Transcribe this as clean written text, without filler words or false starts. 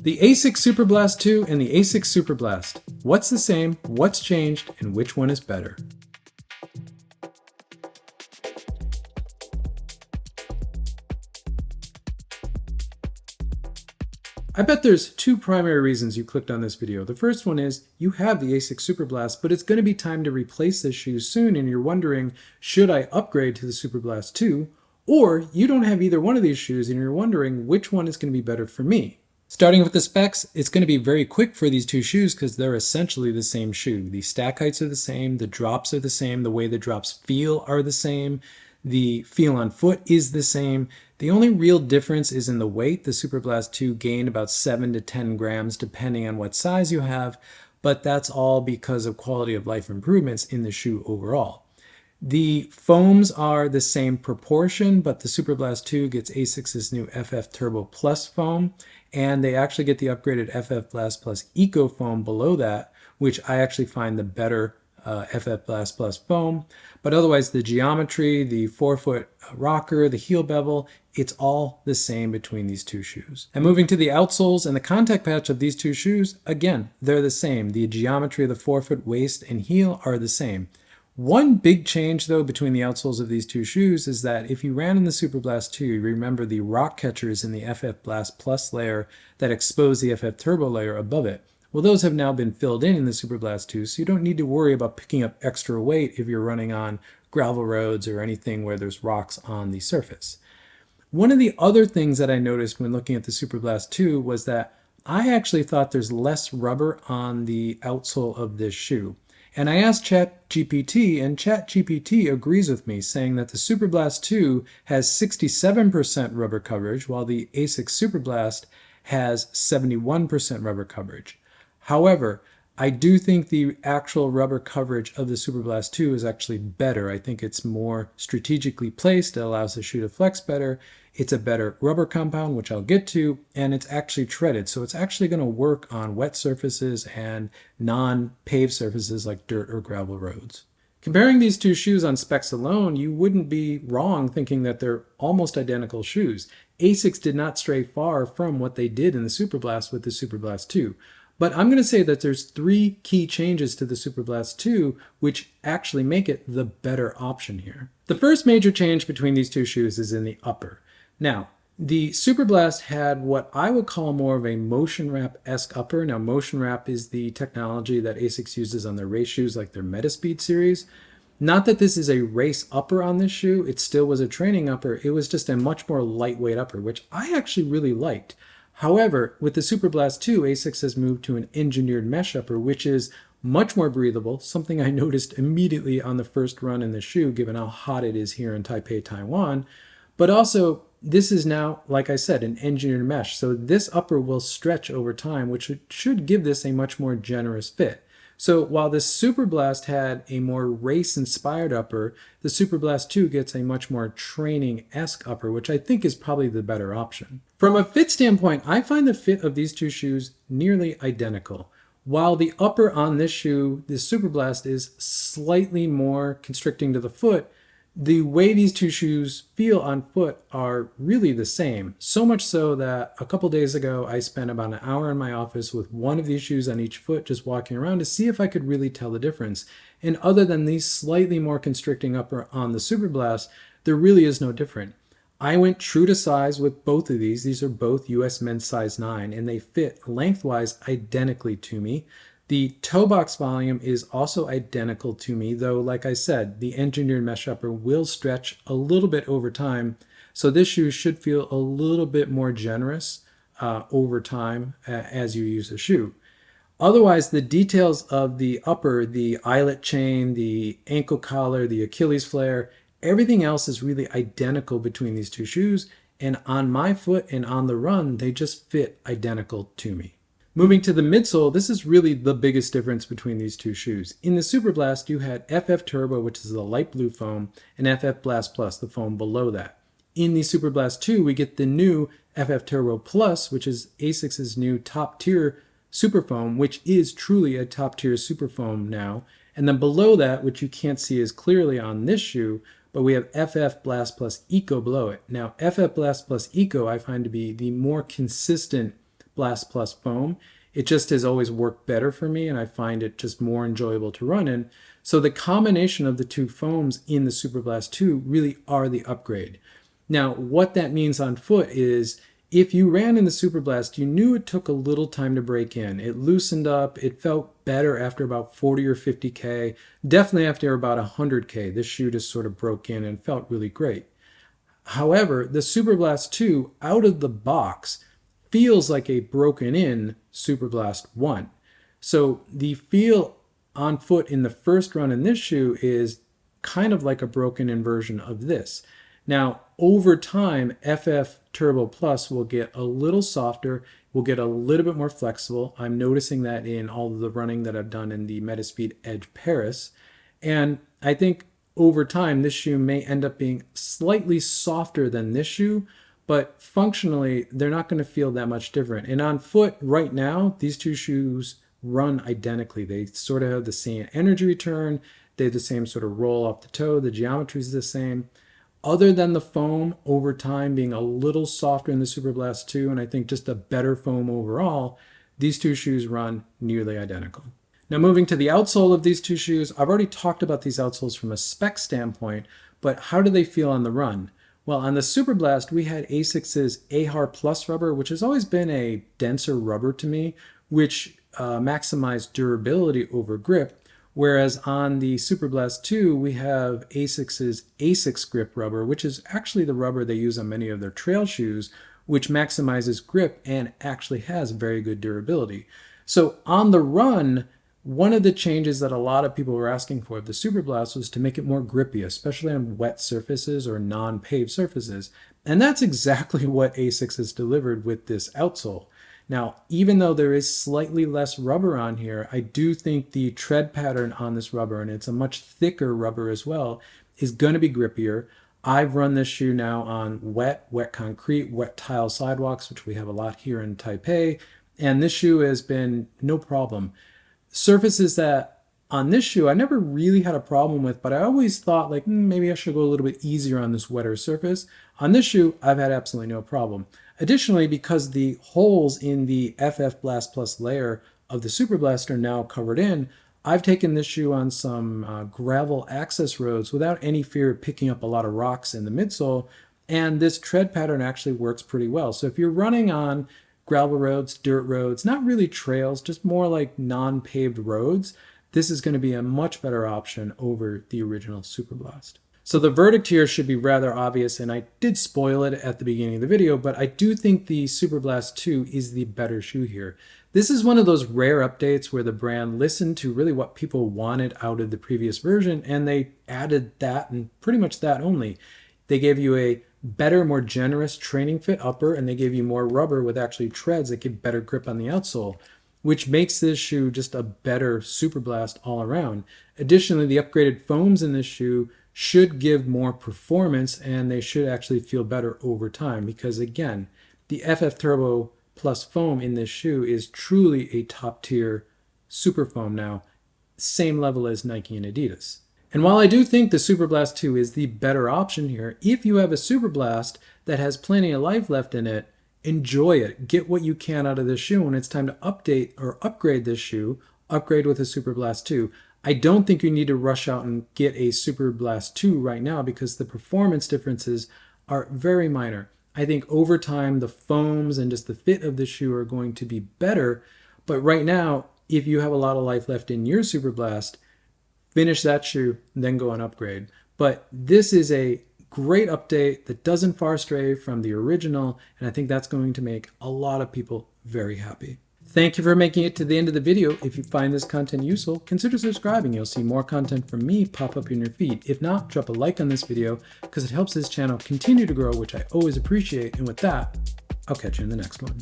The Asics Superblast 2 and the Asics Superblast. What's the same, what's changed, and which one is better? I bet there's two primary reasons you clicked on this video. The first one is you have the Asics Superblast, but it's going to be time to replace this shoe soon and you're wondering, should I upgrade to the Superblast 2? Or you don't have either one of these shoes and you're wondering which one is going to be better for me. Starting with the specs, it's going to be very quick for these two shoes because they're essentially the same shoe. The stack heights are the same, the drops are the same, the way the drops feel are the same, the feel on foot is the same. The only real difference is in the weight. The Superblast 2 gained about 7 to 10 grams depending on what size you have, but that's all because of quality of life improvements in the shoe overall. The foams are the same proportion, but the Superblast 2 gets Asics' new FF Turbo Plus foam, and they actually get the upgraded FF Blast Plus Eco foam below that, which I actually find the better FF Blast Plus foam. But otherwise, the geometry, the forefoot rocker, the heel bevel, it's all the same between these two shoes. And moving to the outsoles and the contact patch of these two shoes, again, they're the same. The geometry of the forefoot, waist, and heel are the same. One big change, though, between the outsoles of these two shoes is that if you ran in the Superblast 2, you remember the rock catchers in the FF Blast Plus layer that expose the FF Turbo layer above it. Well, those have now been filled in the Superblast 2, so you don't need to worry about picking up extra weight if you're running on gravel roads or anything where there's rocks on the surface. One of the other things that I noticed when looking at the Superblast 2 was that I actually thought there's less rubber on the outsole of this shoe. And I asked ChatGPT, and ChatGPT agrees with me, saying that the Superblast 2 has 67% rubber coverage, while the Asics Superblast has 71% rubber coverage. However, I do think the actual rubber coverage of the Superblast 2 is actually better. I think it's more strategically placed. It allows the shoe to flex better. It's a better rubber compound, which I'll get to, and it's actually treaded. So it's actually going to work on wet surfaces and non-paved surfaces like dirt or gravel roads. Comparing these two shoes on specs alone, you wouldn't be wrong thinking that they're almost identical shoes. Asics did not stray far from what they did in the Superblast with the Superblast 2. But I'm going to say that there's three key changes to the Superblast 2 which actually make it the better option here. The first major change between these two shoes is in the upper. Now, the Superblast had what I would call more of a motion wrap-esque upper. Now, motion wrap is the technology that Asics uses on their race shoes like their Metaspeed series. Not that this is a race upper on this shoe, it still was a training upper. It was just a much more lightweight upper, which I actually really liked. However, with the Superblast 2, Asics has moved to an engineered mesh upper, which is much more breathable, something I noticed immediately on the first run in the shoe, given how hot it is here in Taipei, Taiwan. But also, this is now, like I said, an engineered mesh. So this upper will stretch over time, which should give this a much more generous fit. So while the Superblast had a more race-inspired upper, the Superblast 2 gets a much more training-esque upper, which I think is probably the better option. From a fit standpoint, I find the fit of these two shoes nearly identical. While the upper on this shoe, the Superblast, is slightly more constricting to the foot, the way these two shoes feel on foot are really the same. So much so that a couple days ago, I spent about an hour in my office with one of these shoes on each foot, just walking around to see if I could really tell the difference. And other than these slightly more constricting upper on the Superblast, there really is no different. I went true to size with both of these. These are both US men's size 9, and they fit lengthwise identically to me. The toe box volume is also identical to me, though, like I said, the engineered mesh upper will stretch a little bit over time. So this shoe should feel a little bit more generous over time as you use the shoe. Otherwise, the details of the upper, the eyelet chain, the ankle collar, the Achilles flare, everything else is really identical between these two shoes. And on my foot and on the run, they just fit identical to me. Moving to the midsole, this is really the biggest difference between these two shoes. In the Superblast, you had FF Turbo, which is the light blue foam, and FF Blast Plus, the foam below that. In the Superblast 2, we get the new FF Turbo Plus, which is Asics' new top-tier super foam, which is truly a top-tier super foam now. And then below that, which you can't see as clearly on this shoe, but we have FF Blast Plus Eco below it. Now, FF Blast Plus Eco I find to be the more consistent Blast Plus foam. It just has always worked better for me, and I find it just more enjoyable to run in. So the combination of the two foams in the Superblast 2 really are the upgrade. Now, what that means on foot is if you ran in the Superblast, you knew it took a little time to break in. It loosened up. It felt better after about 40 or 50K. Definitely after about 100K, this shoe just sort of broke in and felt really great. However, the Superblast 2 out of the box feels like a broken in Superblast 1. So the feel on foot in the first run in this shoe is kind of like a broken in version of this. Now, over time, FF Turbo Plus will get a little softer, will get a little bit more flexible. I'm noticing that in all of the running that I've done in the Metaspeed Edge Paris. And I think over time, this shoe may end up being slightly softer than this shoe, but functionally, they're not going to feel that much different. And on foot right now, these two shoes run identically. They sort of have the same energy return. They have the same sort of roll off the toe. The geometry is the same. Other than the foam over time being a little softer in the Superblast 2, and I think just a better foam overall, these two shoes run nearly identical. Now moving to the outsole of these two shoes, I've already talked about these outsoles from a spec standpoint, but how do they feel on the run? Well, on the Superblast, we had Asics' AHAR Plus rubber, which has always been a denser rubber to me, which maximized durability over grip. Whereas on the Superblast 2, we have Asics' Asics Grip rubber, which is actually the rubber they use on many of their trail shoes, which maximizes grip and actually has very good durability. So on the run, one of the changes that a lot of people were asking for of the Superblast was to make it more grippy, especially on wet surfaces or non-paved surfaces. And that's exactly what Asics has delivered with this outsole. Now, even though there is slightly less rubber on here, I do think the tread pattern on this rubber, and it's a much thicker rubber as well, is going to be grippier. I've run this shoe now on wet concrete, wet tile sidewalks, which we have a lot here in Taipei, and this shoe has been no problem. Surfaces that on this shoe I never really had a problem with, but I always thought like maybe I should go a little bit easier on this wetter surface. On this shoe, I've had absolutely no problem. Additionally, because the holes in the FF Blast Plus layer of the Superblast are now covered in, I've taken this shoe on some gravel access roads without any fear of picking up a lot of rocks in the midsole, and this tread pattern actually works pretty well. So if you're running on gravel roads, dirt roads, not really trails, just more like non-paved roads, this is going to be a much better option over the original Superblast. So the verdict here should be rather obvious, and I did spoil it at the beginning of the video, but I do think the Superblast 2 is the better shoe here. This is one of those rare updates where the brand listened to really what people wanted out of the previous version, and they added that and pretty much that only. They gave you a better, more generous training fit upper, and they gave you more rubber with actually treads that give better grip on the outsole, which makes this shoe just a better Superblast all around. Additionally, the upgraded foams in this shoe should give more performance, and they should actually feel better over time because, again, the FF Turbo Plus foam in this shoe is truly a top-tier super foam now, same level as Nike and Adidas. And while I do think the Superblast 2 is the better option here, if you have a Superblast that has plenty of life left in it, enjoy it. Get what you can out of this shoe. When it's time to update or upgrade this shoe, upgrade with a Superblast 2. I don't think you need to rush out and get a Superblast 2 right now because the performance differences are very minor. I think over time, the foams and just the fit of the shoe are going to be better. But right now, if you have a lot of life left in your Superblast, finish that shoe, then go and upgrade. But this is a great update that doesn't far stray from the original, and I think that's going to make a lot of people very happy. Thank you for making it to the end of the video. If you find this content useful, consider subscribing. You'll see more content from me pop up in your feed. If not, drop a like on this video because it helps this channel continue to grow, which I always appreciate. And with that, I'll catch you in the next one.